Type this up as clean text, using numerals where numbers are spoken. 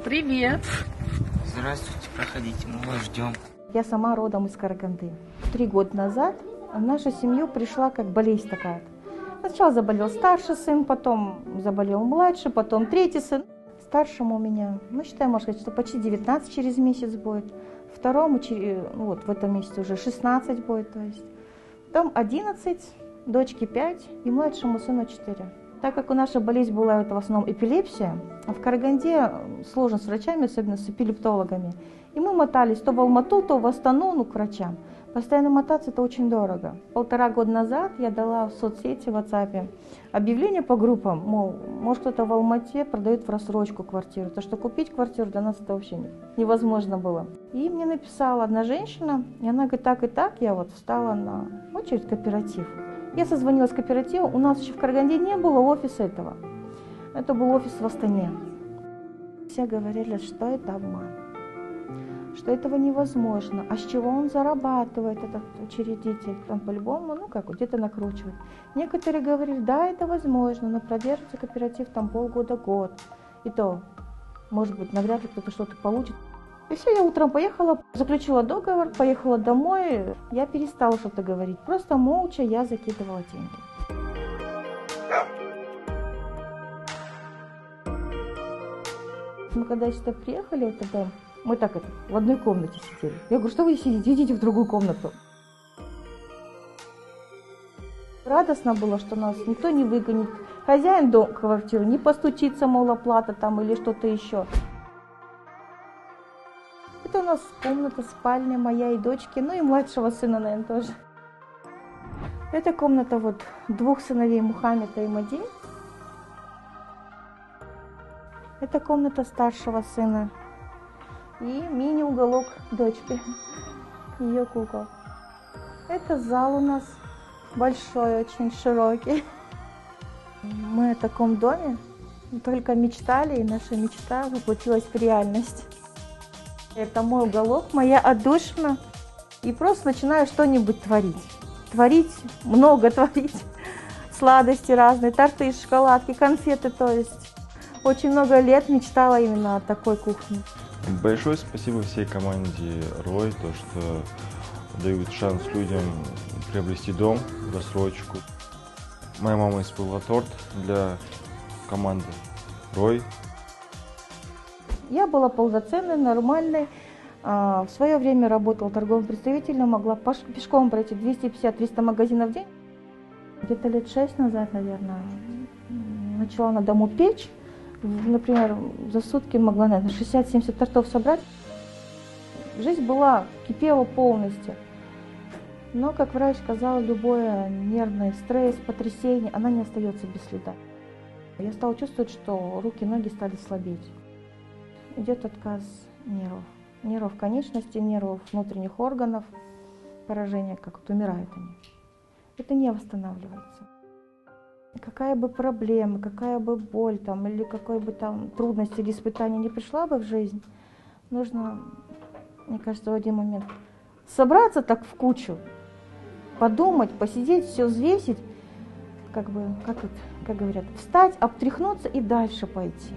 Привет! Здравствуйте, проходите, мы вас ждем. Я сама родом из Караганды. 3 года назад в нашу семью пришла как болезнь такая. Сначала заболел старший сын, потом заболел младший, потом третий сын. Старшему у меня, считаю, можно сказать, что почти 19 через месяц будет. Второму, вот в этом месяце уже 16 будет, то есть. Потом 11, дочке 5 и младшему сыну 4. Так как у нашей болезнь была это в основном эпилепсия, в Караганде сложно с врачами, особенно с эпилептологами. И мы мотались то в Алмату, то в Астану, к врачам. Постоянно мотаться это очень дорого. 1,5 года назад я дала в соцсети, в WhatsApp объявление по группам, мол, может кто-то в Алмате продает в рассрочку квартиру. То, что купить квартиру для нас это вообще невозможно было. И мне написала одна женщина, и она говорит, так и так, я вот встала на очередь в кооператив. Я созвонилась с кооперативом, у нас еще в Караганде не было офиса этого. Это был офис в Астане. Все говорили, что это обман, что этого невозможно, а с чего он зарабатывает, этот учредитель, там по-любому, где-то накручивает. Некоторые говорили, да, это возможно, но продержится кооператив там полгода-год, и то, может быть, навряд ли кто-то что-то получит. И все, я утром поехала, заключила договор, поехала домой, я перестала что-то говорить, просто молча я закидывала деньги. Мы когда сюда приехали, вот тогда мы в одной комнате сидели. Я говорю, что вы сидите, идите в другую комнату. Радостно было, что нас никто не выгонит. Хозяин квартиры не постучится, мол, оплата там или что-то еще. Это у нас комната, спальня моя и дочки, и младшего сына, наверное, тоже. Это комната вот 2 сыновей Мухаммеда и Мади. Это комната старшего сына. И мини-уголок дочки, ее кукол. Это зал у нас большой, очень широкий. Мы о таком доме только мечтали, и наша мечта воплотилась в реальность. Это мой уголок, моя отдушина. И просто начинаю что-нибудь творить. Творить, много творить. Сладости разные, торты, шоколадки, конфеты, то есть. Очень много лет мечтала именно о такой кухне. Большое спасибо всей команде Рой, то, что дают шанс людям приобрести дом, рассрочку. Моя мама испекла торт для команды Рой. Я была полноценной, нормальной. В свое время работала торговым представителем, могла пешком пройти 250-300 магазинов в день. Где-то лет 6 назад, наверное, начала на дому печь. Например, за сутки могла, наверное, 60-70 тортов собрать. Жизнь кипела полностью. Но, как врач сказал, любой нервный стресс, потрясение, она не остается без следа. Я стала чувствовать, что руки, ноги стали слабеть. Идет отказ нервов. Нервов конечностей, нервов внутренних органов, поражение, как умирают они. Это не восстанавливается. Какая бы проблема, какая бы боль или какой бы трудность или испытание не пришла бы в жизнь, нужно, мне кажется, в один момент собраться так в кучу, подумать, посидеть, все взвесить, как говорят, встать, обтряхнуться и дальше пойти.